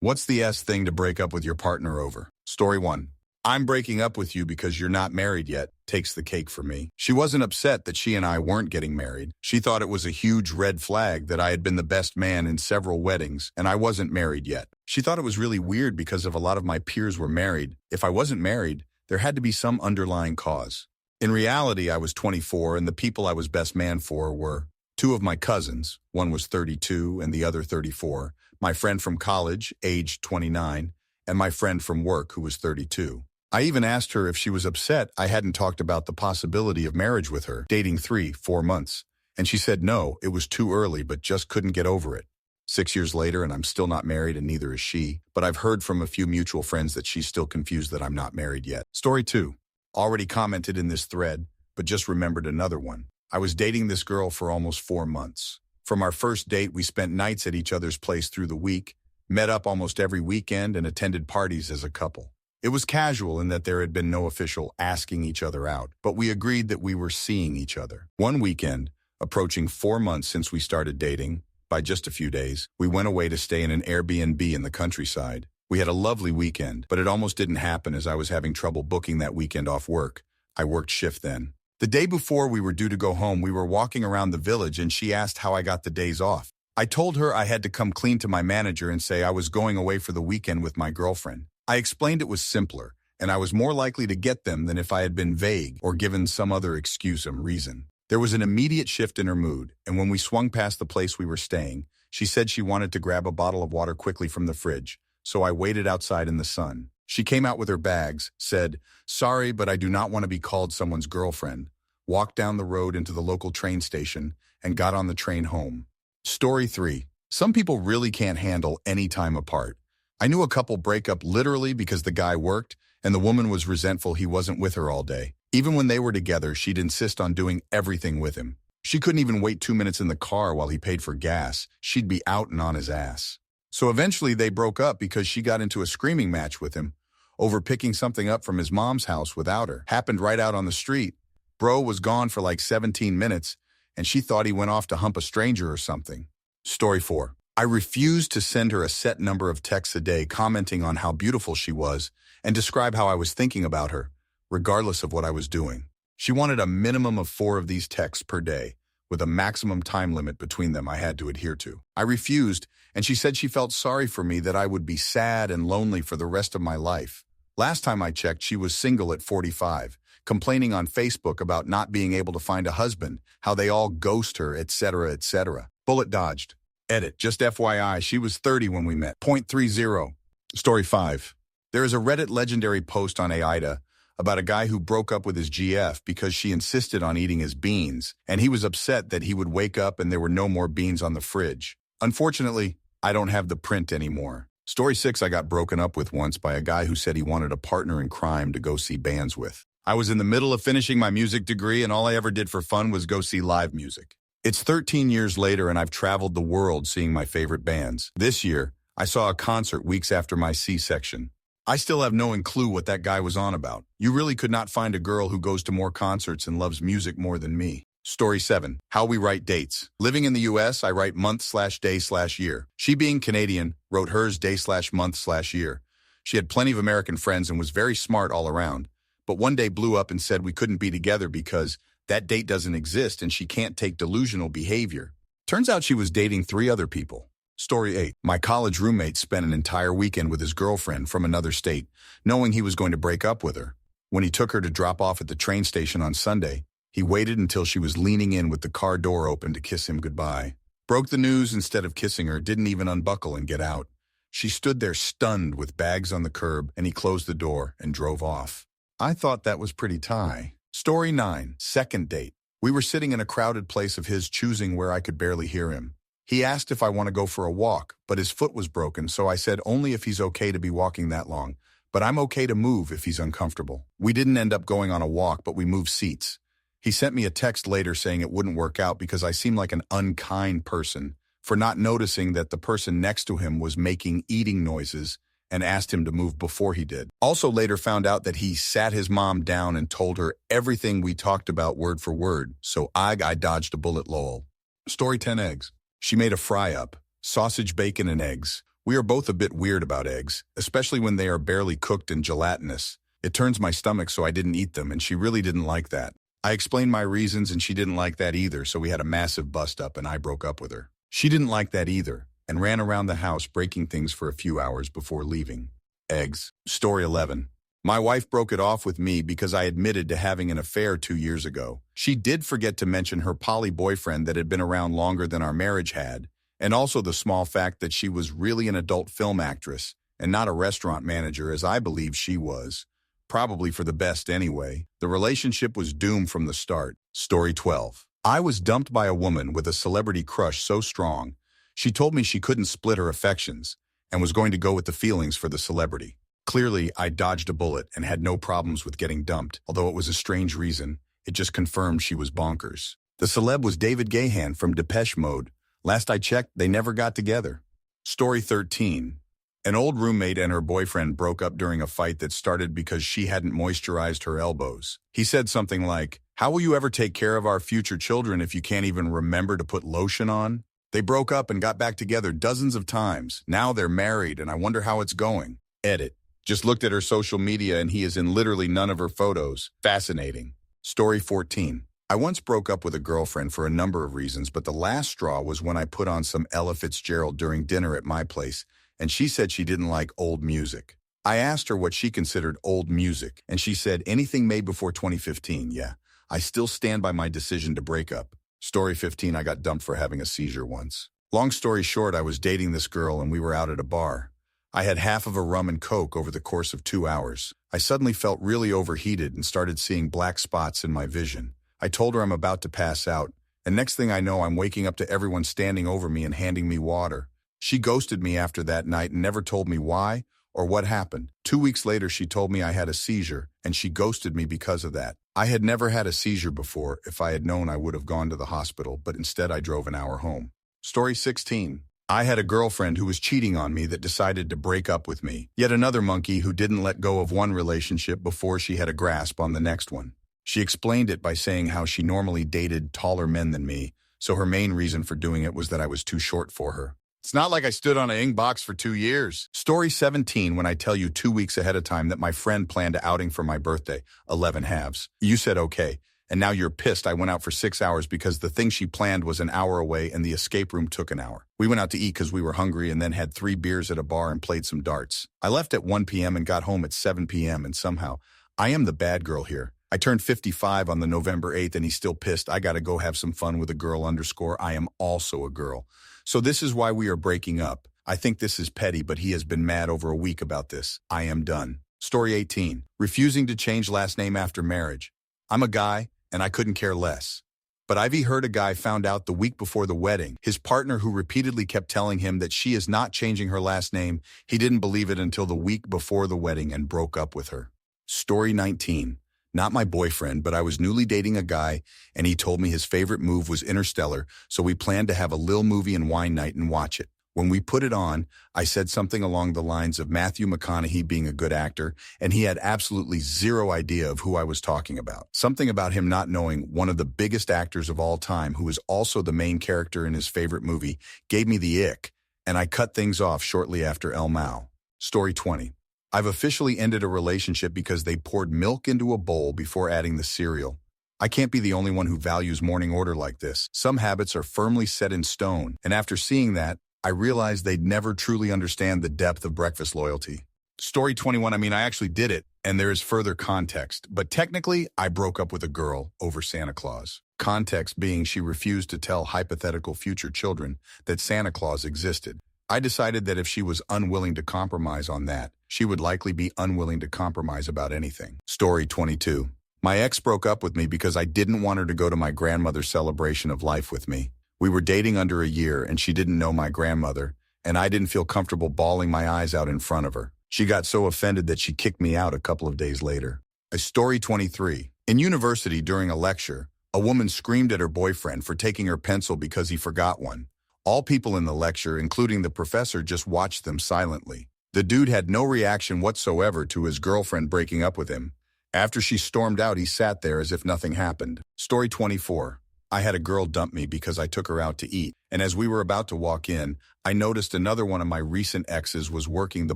What's the S thing to break up with your partner over? Story 1. I'm breaking up with you because you're not married yet. Takes the cake for me. She wasn't upset that she and I weren't getting married. She thought it was a huge red flag that I had been the best man in several weddings and I wasn't married yet. She thought it was really weird because of a lot of my peers were married. If I wasn't married, there had to be some underlying cause. In reality, I was 24 and the people I was best man for were two of my cousins. One was 32 and the other 34. My friend from college, aged 29, and my friend from work who was 32. I even asked her if she was upset I hadn't talked about the possibility of marriage with her, dating 3-4 months. And she said no, it was too early, but just couldn't get over it. 6 years later, and I'm still not married, and neither is she. But I've heard from a few mutual friends that she's still confused that I'm not married yet. Story 2. Already commented in this thread, but just remembered another one. I was dating this girl for almost 4 months. From our first date, we spent nights at each other's place through the week, met up almost every weekend, and attended parties as a couple. It was casual in that there had been no official asking each other out, but we agreed that we were seeing each other. One weekend, approaching 4 months since we started dating, by just a few days, we went away to stay in an Airbnb in the countryside. We had a lovely weekend, but it almost didn't happen as I was having trouble booking that weekend off work. I worked shift then. The day before we were due to go home, we were walking around the village and she asked how I got the days off. I told her I had to come clean to my manager and say I was going away for the weekend with my girlfriend. I explained it was simpler, and I was more likely to get them than if I had been vague or given some other excuse or reason. There was an immediate shift in her mood, and when we swung past the place we were staying, she said she wanted to grab a bottle of water quickly from the fridge, so I waited outside in the sun. She came out with her bags, said, "Sorry, but I do not want to be called someone's girlfriend," walked down the road into the local train station, and got on the train home. Story 3. Some people really can't handle any time apart. I knew a couple break up literally because the guy worked and the woman was resentful he wasn't with her all day. Even when they were together, she'd insist on doing everything with him. She couldn't even wait 2 minutes in the car while he paid for gas. She'd be out and on his ass. So eventually they broke up because she got into a screaming match with him over picking something up from his mom's house without her. Happened right out on the street. Bro was gone for like 17 minutes and she thought he went off to hump a stranger or something. Story 4. I refused to send her a set number of texts a day commenting on how beautiful she was and describe how I was thinking about her, regardless of what I was doing. She wanted a minimum of 4 of these texts per day, with a maximum time limit between them I had to adhere to. I refused, and she said she felt sorry for me that I would be sad and lonely for the rest of my life. Last time I checked, she was single at 45, complaining on Facebook about not being able to find a husband, how they all ghost her, etc., etc. Bullet dodged. Edit. Just FYI, she was 30 when we met. 0.30. Story 5. There is a Reddit legendary post on AIDA about a guy who broke up with his GF because she insisted on eating his beans, and he was upset that he would wake up and there were no more beans on the fridge. Unfortunately, I don't have the print anymore. Story 6. I got broken up with once by a guy who said he wanted a partner in crime to go see bands with. I was in the middle of finishing my music degree and all I ever did for fun was go see live music. It's 13 years later and I've traveled the world seeing my favorite bands. This year, I saw a concert weeks after my C-section. I still have no clue what that guy was on about. You really could not find a girl who goes to more concerts and loves music more than me. Story 7. How we write dates. Living in the US, I write month/day/year. She being Canadian, wrote hers day/month/year. She had plenty of American friends and was very smart all around. But one day blew up and said we couldn't be together because that date doesn't exist and she can't take delusional behavior. Turns out she was dating 3 other people. Story 8. My college roommate spent an entire weekend with his girlfriend from another state, knowing he was going to break up with her. When he took her to drop off at the train station on Sunday, he waited until she was leaning in with the car door open to kiss him goodbye. Broke the news instead of kissing her, didn't even unbuckle and get out. She stood there stunned with bags on the curb, and he closed the door and drove off. I thought that was pretty tie. Story 9. Second date. We were sitting in a crowded place of his choosing where I could barely hear him. He asked if I want to go for a walk, but his foot was broken, so I said only if he's okay to be walking that long, but I'm okay to move if he's uncomfortable. We didn't end up going on a walk, but we moved seats. He sent me a text later saying it wouldn't work out because I seemed like an unkind person for not noticing that the person next to him was making eating noises and asked him to move before he did. Also later found out that he sat his mom down and told her everything we talked about word for word, so I dodged a bullet lol. Story 10. Eggs. She made a fry-up, sausage, bacon, and eggs, We are both a bit weird about eggs, especially when they are barely cooked and gelatinous. It turns my stomach so I didn't eat them, and she really didn't like that. I explained my reasons and she didn't like that either, so we had a massive bust-up and I broke up with her. She didn't like that either, and ran around the house breaking things for a few hours before leaving. Eggs. Story 11. My wife broke it off with me because I admitted to having an affair 2 years ago. She did forget to mention her poly boyfriend that had been around longer than our marriage had, and also the small fact that she was really an adult film actress and not a restaurant manager as I believe she was. Probably for the best anyway. The relationship was doomed from the start. Story 12. I was dumped by a woman with a celebrity crush so strong, she told me she couldn't split her affections and was going to go with the feelings for the celebrity. Clearly, I dodged a bullet and had no problems with getting dumped, although it was a strange reason. It just confirmed she was bonkers. The celeb was David Gahan from Depeche Mode. Last I checked, they never got together. Story 13. An old roommate and her boyfriend broke up during a fight that started because she hadn't moisturized her elbows. He said something like, "How will you ever take care of our future children if you can't even remember to put lotion on?" They broke up and got back together dozens of times. Now they're married and I wonder how it's going. Edit. Just looked at her social media and he is in literally none of her photos. Fascinating. Story 14. I once broke up with a girlfriend for a number of reasons, but the last straw was when I put on some Ella Fitzgerald during dinner at my place, and she said she didn't like old music. I asked her what she considered old music, and she said anything made before 2015, yeah. I still stand by my decision to break up. Story 15, I got dumped for having a seizure once. Long story short, I was dating this girl and we were out at a bar. I had half of a rum and coke over the course of 2 hours. I suddenly felt really overheated and started seeing black spots in my vision. I told her I'm about to pass out, and next thing I know I'm waking up to everyone standing over me and handing me water. She ghosted me after that night and never told me why or what happened. 2 weeks later, she told me I had a seizure, and she ghosted me because of that. I had never had a seizure before. If I had known, I would have gone to the hospital, but instead I drove an hour home. Story 16. I had a girlfriend who was cheating on me that decided to break up with me. Yet another monkey who didn't let go of one relationship before she had a grasp on the next one. She explained it by saying how she normally dated taller men than me, so her main reason for doing it was that I was too short for her. It's not like I stood on an ing box for 2 years. Story 17, when I tell you 2 weeks ahead of time that my friend planned an outing for my birthday, 11 halves. You said okay, and now you're pissed I went out for 6 hours because the thing she planned was an hour away and the escape room took an hour. We went out to eat because we were hungry and then had 3 beers at a bar and played some darts. I left at 1 p.m. and got home at 7 p.m. and somehow, I am the bad girl here. I turned 55 on the November 8th and he's still pissed. I gotta go have some fun with a girl _ I am also a girl. So this is why we are breaking up. I think this is petty, but he has been mad over a week about this. I am done. Story 18. Refusing to change last name after marriage. I'm a guy, and I couldn't care less. But I've heard a guy found out the week before the wedding. His partner who repeatedly kept telling him that she is not changing her last name, he didn't believe it until the week before the wedding and broke up with her. Story 19. Not my boyfriend, but I was newly dating a guy, and he told me his favorite move was Interstellar, so we planned to have a lil movie and wine night and watch it. When we put it on, I said something along the lines of Matthew McConaughey being a good actor, and he had absolutely zero idea of who I was talking about. Something about him not knowing one of the biggest actors of all time, who is also the main character in his favorite movie, gave me the ick, and I cut things off shortly after El Mao. Story 20. I've officially ended a relationship because they poured milk into a bowl before adding the cereal. I can't be the only one who values morning order like this. Some habits are firmly set in stone, and after seeing that, I realized they'd never truly understand the depth of breakfast loyalty. Story 21, I actually did it, and there is further context, but technically, I broke up with a girl over Santa Claus. Context being she refused to tell hypothetical future children that Santa Claus existed. I decided that if she was unwilling to compromise on that, she would likely be unwilling to compromise about anything. Story 22. My ex broke up with me because I didn't want her to go to my grandmother's celebration of life with me. We were dating under a year and she didn't know my grandmother, and I didn't feel comfortable bawling my eyes out in front of her. She got so offended that she kicked me out a couple of days later. Story 23. In university during a lecture, a woman screamed at her boyfriend for taking her pencil because he forgot one. All people in the lecture, including the professor, just watched them silently. The dude had no reaction whatsoever to his girlfriend breaking up with him. After she stormed out, he sat there as if nothing happened. Story 24. I had a girl dump me because I took her out to eat, and as we were about to walk in, I noticed another one of my recent exes was working the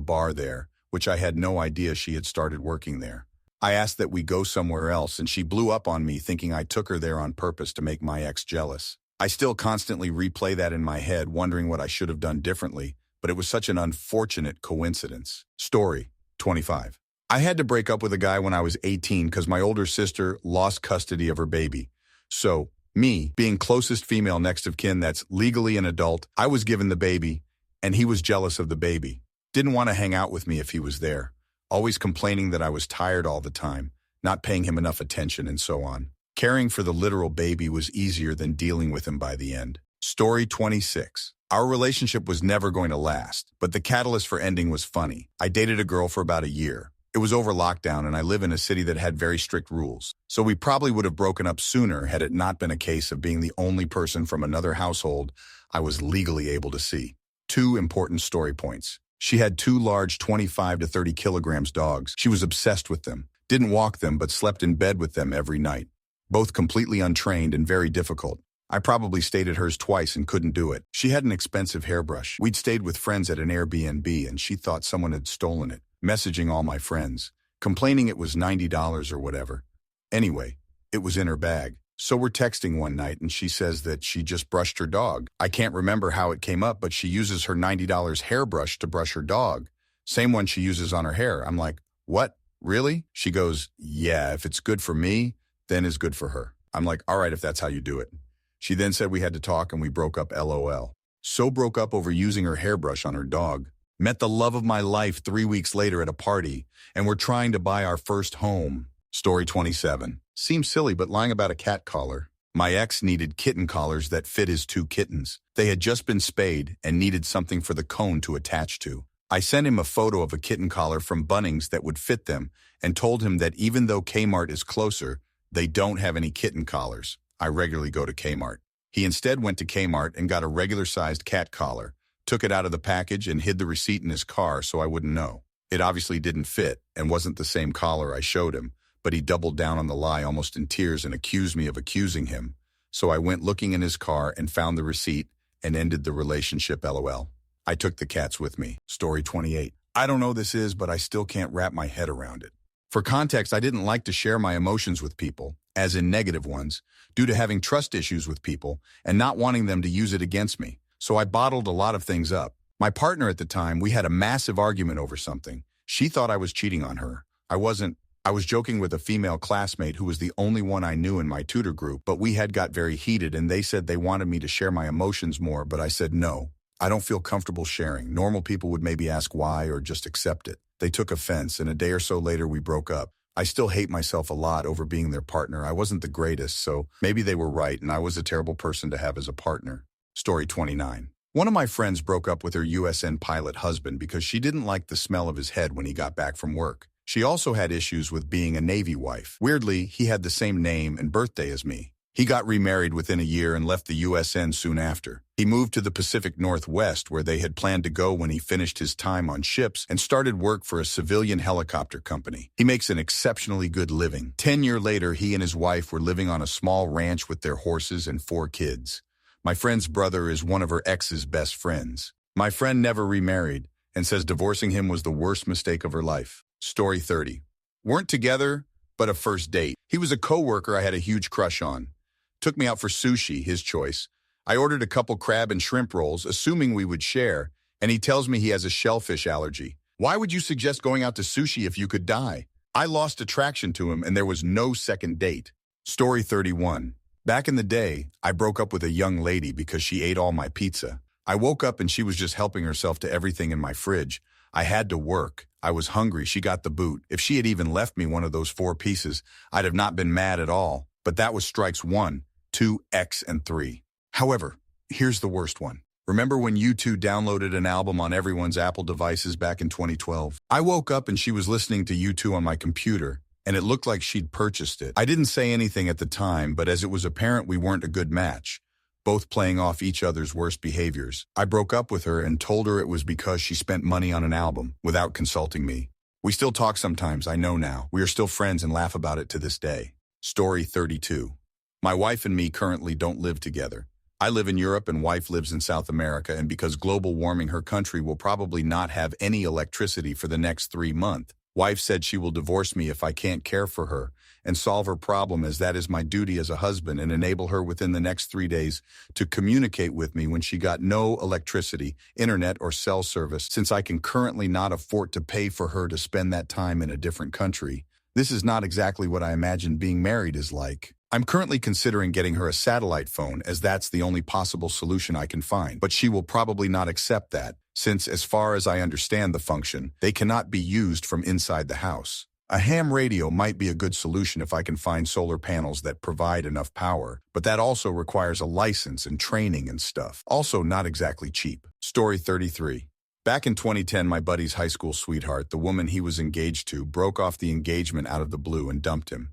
bar there, which I had no idea she had started working there. I asked that we go somewhere else, and she blew up on me thinking I took her there on purpose to make my ex jealous. I still constantly replay that in my head, wondering what I should have done differently, but it was such an unfortunate coincidence. Story 25. I had to break up with a guy when I was 18 because my older sister lost custody of her baby. So, me, being closest female next of kin that's legally an adult, I was given the baby, and he was jealous of the baby. Didn't want to hang out with me if he was there. Always complaining that I was tired all the time, not paying him enough attention, and so on. Caring for the literal baby was easier than dealing with him by the end. Story 26. Our relationship was never going to last, but the catalyst for ending was funny. I dated a girl for about a year. It was over lockdown, and I live in a city that had very strict rules. So we probably would have broken up sooner had it not been a case of being the only person from another household I was legally able to see. 2 important story points. She had 2 large 25 to 30 kilograms dogs. She was obsessed with them. Didn't walk them, but slept in bed with them every night. Both completely untrained and very difficult. I probably stayed at hers twice and couldn't do it. She had an expensive hairbrush. We'd stayed with friends at an Airbnb, and she thought someone had stolen it, messaging all my friends, complaining it was $90 or whatever. Anyway, it was in her bag. So we're texting one night, and she says that she just brushed her dog. I can't remember how it came up, but she uses her $90 hairbrush to brush her dog. Same one she uses on her hair. I'm like, what? Really? She goes, yeah, if it's good for me, then it's good for her. I'm like, all right, if that's how you do it. She then said we had to talk, and we broke up, LOL. So broke up over using her hairbrush on her dog. Met the love of my life 3 weeks later at a party, and we're trying to buy our first home. Story 27. Seems silly, but lying about a cat collar. My ex needed kitten collars that fit his 2 kittens. They had just been spayed and needed something for the cone to attach to. I sent him a photo of a kitten collar from Bunnings that would fit them and told him that even though Kmart is closer, they don't have any kitten collars. I regularly go to Kmart. He instead went to Kmart and got a regular-sized cat collar, took it out of the package and hid the receipt in his car so I wouldn't know. It obviously didn't fit and wasn't the same collar I showed him, but he doubled down on the lie almost in tears and accused me of accusing him. So I went looking in his car and found the receipt and ended the relationship, LOL. I took the cats with me. Story 28. I don't know this is, but I still can't wrap my head around it. For context, I didn't like to share my emotions with people, as in negative ones, due to having trust issues with people and not wanting them to use it against me. So I bottled a lot of things up. My partner at the time, we had a massive argument over something. She thought I was cheating on her. I wasn't. I was joking with a female classmate who was the only one I knew in my tutor group, but we had got very heated and they said they wanted me to share my emotions more, but I said no. I don't feel comfortable sharing. Normal people would maybe ask why or just accept it. They took offense, and a day or so later we broke up. I still hate myself a lot over being their partner. I wasn't the greatest, so maybe they were right and I was a terrible person to have as a partner. Story 29. One of my friends broke up with her USN pilot husband because she didn't like the smell of his head when he got back from work. She also had issues with being a Navy wife. Weirdly, he had the same name and birthday as me. He got remarried within a year and left the USN soon after. He moved to the Pacific Northwest where they had planned to go when he finished his time on ships and started work for a civilian helicopter company. He makes an exceptionally good living. 10 years later, he and his wife were living on a small ranch with their horses and 4 kids. My friend's brother is one of her ex's best friends. My friend never remarried and says divorcing him was the worst mistake of her life. Story 30. Weren't together, but a first date. He was a coworker I had a huge crush on. Took me out for sushi, his choice. I ordered a couple crab and shrimp rolls, assuming we would share, and he tells me he has a shellfish allergy. Why would you suggest going out to sushi if you could die? I lost attraction to him, and there was no second date. Story 31. Back in the day, I broke up with a young lady because she ate all my pizza. I woke up and she was just helping herself to everything in my fridge. I had to work. I was hungry. She got the boot. If she had even left me one of those 4 pieces, I'd have not been mad at all. But that was strikes 1, 2, X, and 3. However, here's the worst one. Remember when U2 downloaded an album on everyone's Apple devices back in 2012? I woke up and she was listening to U2 on my computer, and it looked like she'd purchased it. I didn't say anything at the time, but as it was apparent we weren't a good match, both playing off each other's worst behaviors, I broke up with her and told her it was because she spent money on an album without consulting me. We still talk sometimes, I know now. We are still friends and laugh about it to this day. Story 32. My wife and me currently don't live together. I live in Europe and wife lives in South America, and because global warming, her country will probably not have any electricity for the next 3 months. Wife said she will divorce me if I can't care for her and solve her problem, as that is my duty as a husband, and enable her within the next 3 days to communicate with me when she got no electricity, internet, or cell service, since I can currently not afford to pay for her to spend that time in a different country. This is not exactly what I imagine being married is like. I'm currently considering getting her a satellite phone, as that's the only possible solution I can find, but she will probably not accept that, since as far as I understand the function, they cannot be used from inside the house. A ham radio might be a good solution if I can find solar panels that provide enough power, but that also requires a license and training and stuff. Also not exactly cheap. Story 33. Back in 2010, my buddy's high school sweetheart, the woman he was engaged to, broke off the engagement out of the blue and dumped him.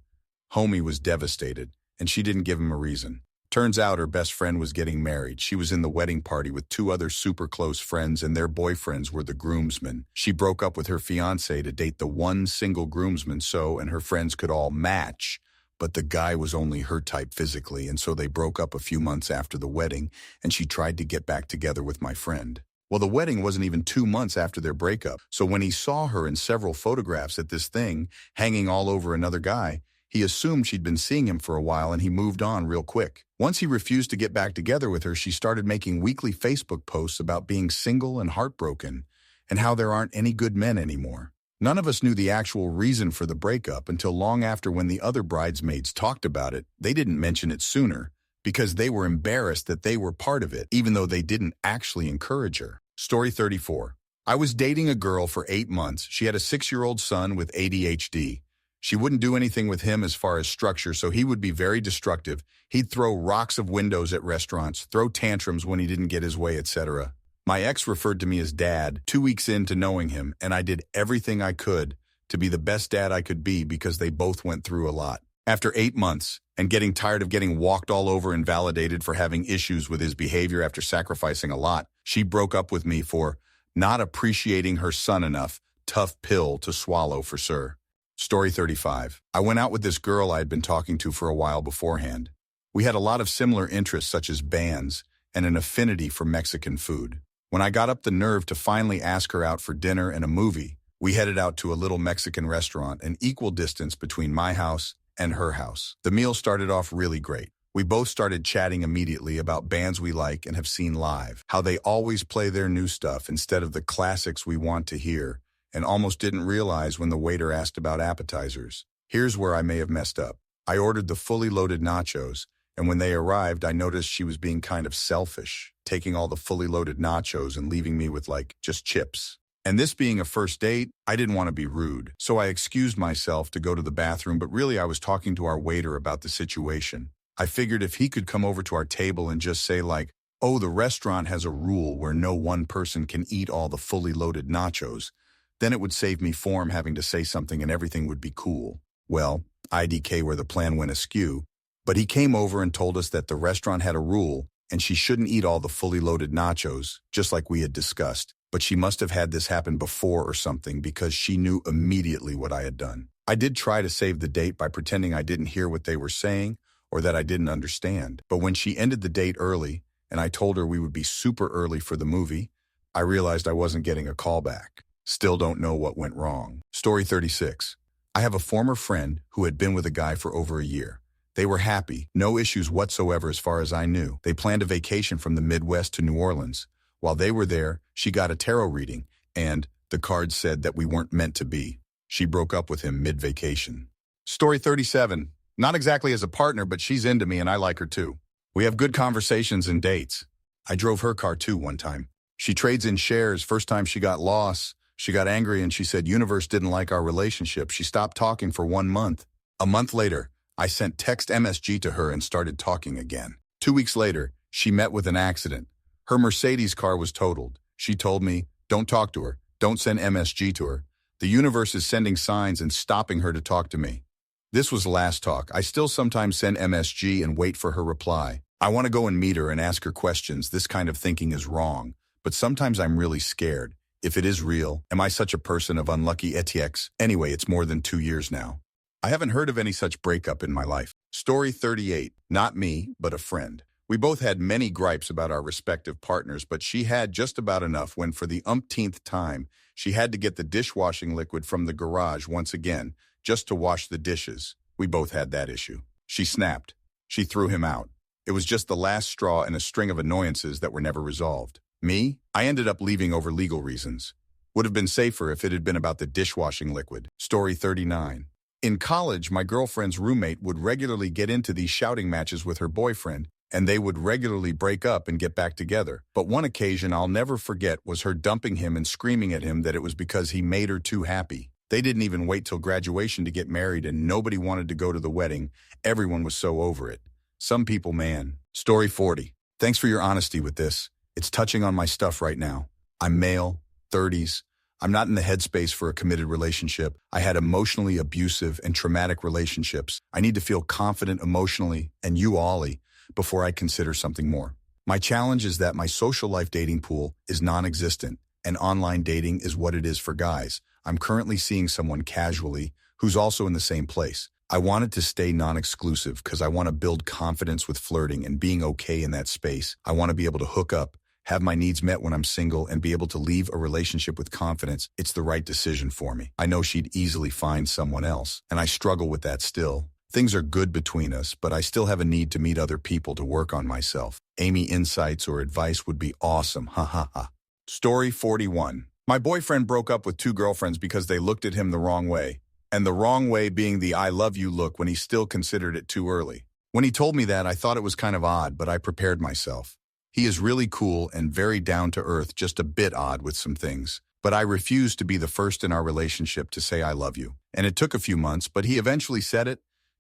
Homie was devastated, and she didn't give him a reason. Turns out her best friend was getting married. She was in the wedding party with 2 other super close friends, and their boyfriends were the groomsmen. She broke up with her fiancé to date the one single groomsman and her friends could all match. But the guy was only her type physically, and so they broke up a few months after the wedding, and she tried to get back together with my friend. Well, the wedding wasn't even 2 months after their breakup, so when he saw her in several photographs at this thing, hanging all over another guy, he assumed she'd been seeing him for a while, and he moved on real quick. Once he refused to get back together with her, she started making weekly Facebook posts about being single and heartbroken, and how there aren't any good men anymore. None of us knew the actual reason for the breakup until long after, when the other bridesmaids talked about it. They didn't mention it sooner, because they were embarrassed that they were part of it, even though they didn't actually encourage her. Story 34. I was dating a girl for 8 months. She had a 6-year-old son with ADHD. She wouldn't do anything with him as far as structure, so he would be very destructive. He'd throw rocks of windows at restaurants, throw tantrums when he didn't get his way, etc. My ex referred to me as dad 2 weeks into knowing him, and I did everything I could to be the best dad I could be, because they both went through a lot. After 8 months, and getting tired of getting walked all over and validated for having issues with his behavior after sacrificing a lot, she broke up with me for not appreciating her son enough. Tough pill to swallow for sure. Story 35. I went out with this girl I had been talking to for a while beforehand. We had a lot of similar interests, such as bands and an affinity for Mexican food. When I got up the nerve to finally ask her out for dinner and a movie, we headed out to a little Mexican restaurant, an equal distance between my house and her house. The meal started off really great. We both started chatting immediately about bands we like and have seen live, how they always play their new stuff instead of the classics we want to hear, and almost didn't realize when the waiter asked about appetizers. Here's where I may have messed up. I ordered the fully loaded nachos, and when they arrived, I noticed she was being kind of selfish, taking all the fully loaded nachos and leaving me with, just chips. And this being a first date, I didn't want to be rude, so I excused myself to go to the bathroom, but really I was talking to our waiter about the situation. I figured if he could come over to our table and just say oh, the restaurant has a rule where no one person can eat all the fully loaded nachos, then it would save me form having to say something and everything would be cool. Well, IDK where the plan went askew, but he came over and told us that the restaurant had a rule and she shouldn't eat all the fully loaded nachos, just like we had discussed. But she must have had this happen before or something, because she knew immediately what I had done. I did try to save the date by pretending I didn't hear what they were saying or that I didn't understand. But when she ended the date early and I told her we would be super early for the movie, I realized I wasn't getting a call back. Still don't know what went wrong. Story 36. I have a former friend who had been with a guy for over a year. They were happy, no issues whatsoever as far as I knew. They planned a vacation from the Midwest to New Orleans. While they were there, she got a tarot reading, and the cards said that we weren't meant to be. She broke up with him mid-vacation. Story 37. Not exactly as a partner, but she's into me and I like her too. We have good conversations and dates. I drove her car too one time. She trades in shares. First time she got lost, she got angry and she said universe didn't like our relationship. She stopped talking for 1 month. A month later, I sent text MSG to her and started talking again. 2 weeks later, she met with an accident. Her Mercedes car was totaled. She told me, don't talk to her. Don't send MSG to her. The universe is sending signs and stopping her to talk to me. This was the last talk. I still sometimes send MSG and wait for her reply. I want to go and meet her and ask her questions. This kind of thinking is wrong, but sometimes I'm really scared. If it is real, am I such a person of unlucky etx? Anyway, it's more than 2 years now. I haven't heard of any such breakup in my life. Story 38. Not me, but a friend. We both had many gripes about our respective partners, but she had just about enough when, for the umpteenth time, she had to get the dishwashing liquid from the garage once again, just to wash the dishes. We both had that issue. She snapped. She threw him out. It was just the last straw in a string of annoyances that were never resolved. Me? I ended up leaving over legal reasons. Would have been safer if it had been about the dishwashing liquid. Story 39. In college, my girlfriend's roommate would regularly get into these shouting matches with her boyfriend, and they would regularly break up and get back together. But one occasion I'll never forget was her dumping him and screaming at him that it was because he made her too happy. They didn't even wait till graduation to get married, and nobody wanted to go to the wedding. Everyone was so over it. Some people, man. Story 40. Thanks for your honesty with this. It's touching on my stuff right now. I'm male, 30s. I'm not in the headspace for a committed relationship. I had emotionally abusive and traumatic relationships. I need to feel confident emotionally, and you, Ollie, before I consider something more. My challenge is that my social life dating pool is non-existent, and online dating is what it is for guys. I'm currently seeing someone casually who's also in the same place. I wanted to stay non-exclusive because I want to build confidence with flirting and being okay in that space. I want to be able to hook up, have my needs met when I'm single, and be able to leave a relationship with confidence. It's the right decision for me. I know she'd easily find someone else, and I struggle with that still. Things are good between us, but I still have a need to meet other people to work on myself. Amy, insights or advice would be awesome. Ha ha ha. Story 41. My boyfriend broke up with 2 girlfriends because they looked at him the wrong way. And the wrong way being the I love you look when he still considered it too early. When he told me that, I thought it was kind of odd, but I prepared myself. He is really cool and very down to earth, just a bit odd with some things. But I refused to be the first in our relationship to say I love you. And it took a few months, but he eventually said it.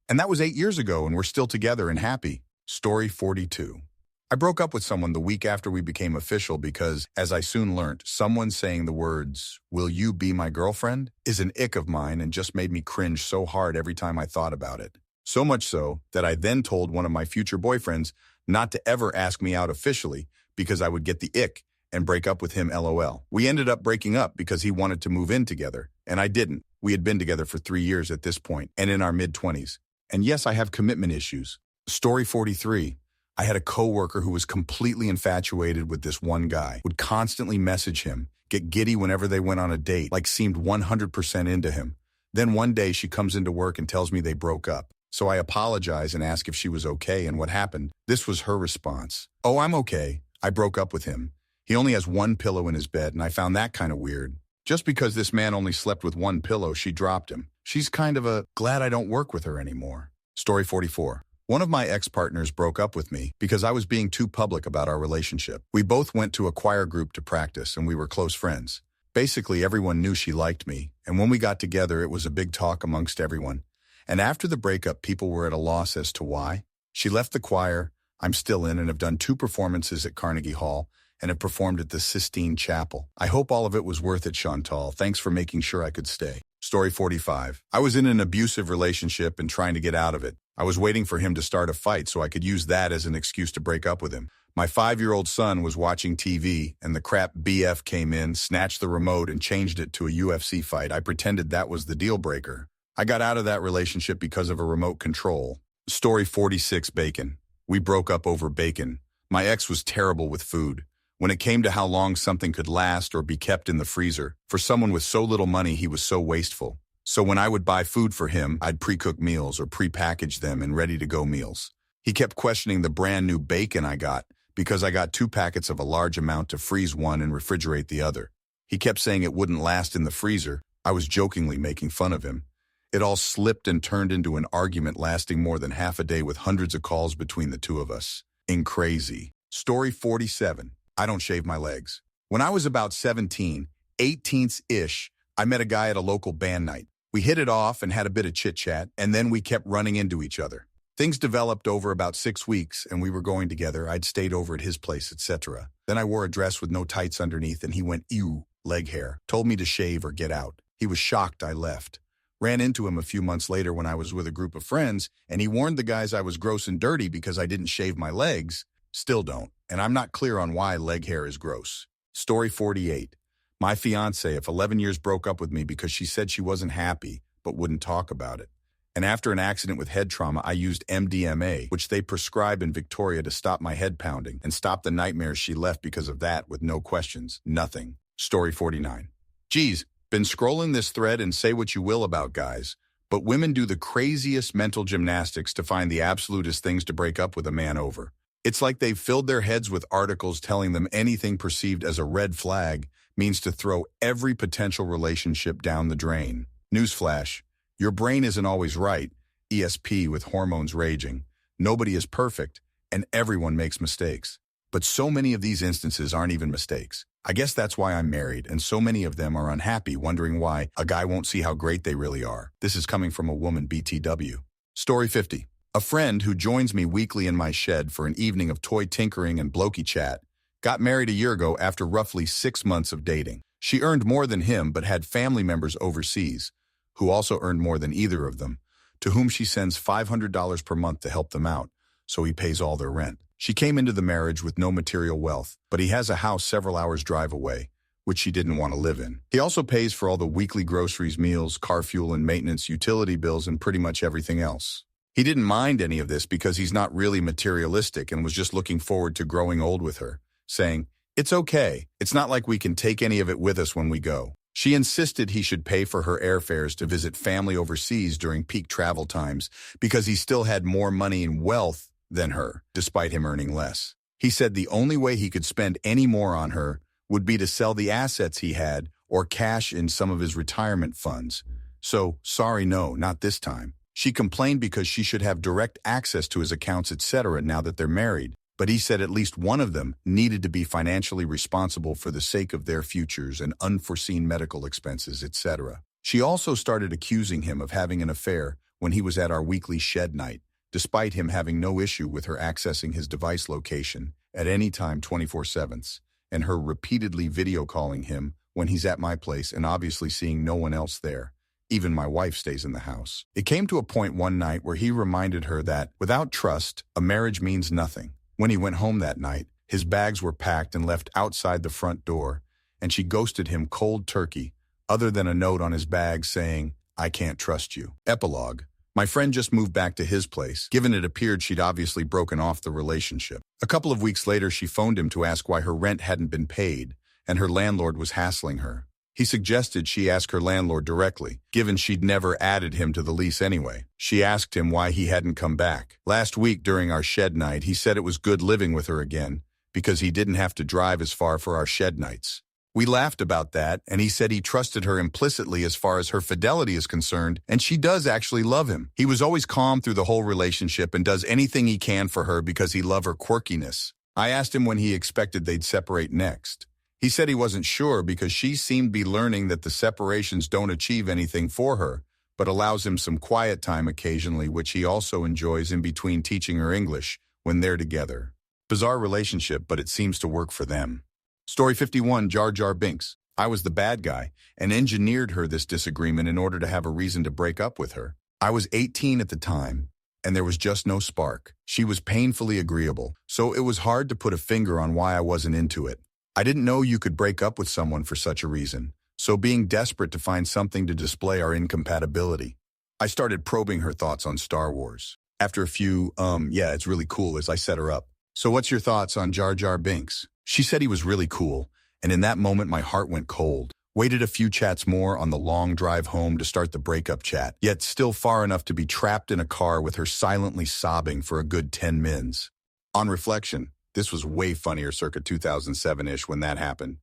And that was 8 years ago, and we're still together and happy. Story 42. I broke up with someone the week after we became official because, as I soon learned, someone saying the words, "Will you be my girlfriend?" is an ick of mine and just made me cringe so hard every time I thought about it. So much so that I then told one of my future boyfriends not to ever ask me out officially because I would get the ick and break up with him, LOL. We ended up breaking up because he wanted to move in together, and I didn't. We had been together for 3 years at this point and in our mid-20s. And yes, I have commitment issues. Story 43. I had a coworker who was completely infatuated with this one guy, would constantly message him, get giddy whenever they went on a date, like seemed 100% into him. Then one day she comes into work and tells me they broke up. So I apologize and ask if she was okay and what happened. This was her response. "Oh, I'm okay. I broke up with him. He only has one pillow in his bed, and I found that kind of weird. Just because this man only slept with one pillow, she dropped him. She's kind of glad I don't work with her anymore." Story 44. One of my ex-partners broke up with me because I was being too public about our relationship. We both went to a choir group to practice, and we were close friends. Basically, everyone knew she liked me, and when we got together, it was a big talk amongst everyone. And after the breakup, people were at a loss as to why. She left the choir. I'm still in and have done 2 performances at Carnegie Hall and have performed at the Sistine Chapel. I hope all of it was worth it, Chantal. Thanks for making sure I could stay. Story 45. I was in an abusive relationship and trying to get out of it. I was waiting for him to start a fight so I could use that as an excuse to break up with him. My 5-year-old son was watching TV, and the crap BF came in, snatched the remote, and changed it to a UFC fight. I pretended that was the deal breaker. I got out of that relationship because of a remote control. Story 46. Bacon. We broke up over bacon. My ex was terrible with food. When it came to how long something could last or be kept in the freezer, for someone with so little money, he was so wasteful. So when I would buy food for him, I'd pre-cook meals or pre-package them in ready-to-go meals. He kept questioning the brand new bacon I got because I got 2 packets of a large amount to freeze one and refrigerate the other. He kept saying it wouldn't last in the freezer. I was jokingly making fun of him. It all slipped and turned into an argument lasting more than half a day with hundreds of calls between the 2 of us. Crazy. Story 47. I don't shave my legs. When I was about 17, 18-ish, I met a guy at a local band night. We hit it off and had a bit of chit-chat, and then we kept running into each other. Things developed over about 6 weeks, and we were going together. I'd stayed over at his place, etc. Then I wore a dress with no tights underneath, and he went, "Ew, leg hair." Told me to shave or get out. He was shocked I left. Ran into him a few months later when I was with a group of friends, and he warned the guys I was gross and dirty because I didn't shave my legs. Still don't, and I'm not clear on why leg hair is gross. Story 48. My fiancée of 11 years broke up with me because she said she wasn't happy, but wouldn't talk about it. And after an accident with head trauma, I used MDMA, which they prescribe in Victoria to stop my head pounding and stop the nightmares she left because of that with no questions, nothing. Story 49. Geez, been scrolling this thread and say what you will about guys, but women do the craziest mental gymnastics to find the absolutest things to break up with a man over. It's like they've filled their heads with articles telling them anything perceived as a red flag means to throw every potential relationship down the drain. Newsflash, your brain isn't always right, ESP with hormones raging. Nobody is perfect, and everyone makes mistakes. But so many of these instances aren't even mistakes. I guess that's why I'm married, and so many of them are unhappy, wondering why a guy won't see how great they really are. This is coming from a woman, BTW. Story 50. A friend who joins me weekly in my shed for an evening of toy tinkering and blokey chat got married a year ago after roughly 6 months of dating. She earned more than him but had family members overseas who also earned more than either of them, to whom she sends $500 per month to help them out, so he pays all their rent. She came into the marriage with no material wealth, but he has a house several hours' drive away, which she didn't want to live in. He also pays for all the weekly groceries, meals, car fuel and maintenance, utility bills, and pretty much everything else. He didn't mind any of this because he's not really materialistic and was just looking forward to growing old with her, saying, "It's okay. It's not like we can take any of it with us when we go." She insisted he should pay for her airfares to visit family overseas during peak travel times because he still had more money and wealth than her, despite him earning less. He said the only way he could spend any more on her would be to sell the assets he had or cash in some of his retirement funds. So, sorry, no, not this time. She complained because she should have direct access to his accounts, etc. now that they're married, but he said at least one of them needed to be financially responsible for the sake of their futures and unforeseen medical expenses, etc. She also started accusing him of having an affair when he was at our weekly shed night, despite him having no issue with her accessing his device location at any time 24/7, and her repeatedly video calling him when he's at my place and obviously seeing no one else there. Even my wife stays in the house. It came to a point one night where he reminded her that, without trust, a marriage means nothing. When he went home that night, his bags were packed and left outside the front door, and she ghosted him cold turkey, other than a note on his bag saying, "I can't trust you." Epilogue. My friend just moved back to his place, given it appeared she'd obviously broken off the relationship. A couple of weeks later, she phoned him to ask why her rent hadn't been paid, and her landlord was hassling her. He suggested she ask her landlord directly, given she'd never added him to the lease anyway. She asked him why he hadn't come back. Last week during our shed night, he said it was good living with her again, because he didn't have to drive as far for our shed nights. We laughed about that, and he said he trusted her implicitly as far as her fidelity is concerned, and she does actually love him. He was always calm through the whole relationship and does anything he can for her because he loves her quirkiness. I asked him when he expected they'd separate next. He said he wasn't sure because she seemed to be learning that the separations don't achieve anything for her, but allows him some quiet time occasionally, which he also enjoys in between teaching her English when they're together. Bizarre relationship, but it seems to work for them. Story 51, Jar Jar Binks. I was the bad guy and engineered her this disagreement in order to have a reason to break up with her. I was 18 at the time, and there was just no spark. She was painfully agreeable, so it was hard to put a finger on why I wasn't into it. I didn't know you could break up with someone for such a reason, so being desperate to find something to display our incompatibility, I started probing her thoughts on Star Wars. After a few, yeah, it's really cool, as I set her up. So what's your thoughts on Jar Jar Binks? She said he was really cool, and in that moment my heart went cold. Waited a few chats more on the long drive home to start the breakup chat, yet still far enough to be trapped in a car with her silently sobbing for a good 10 mins. On reflection, this was way funnier circa 2007-ish when that happened.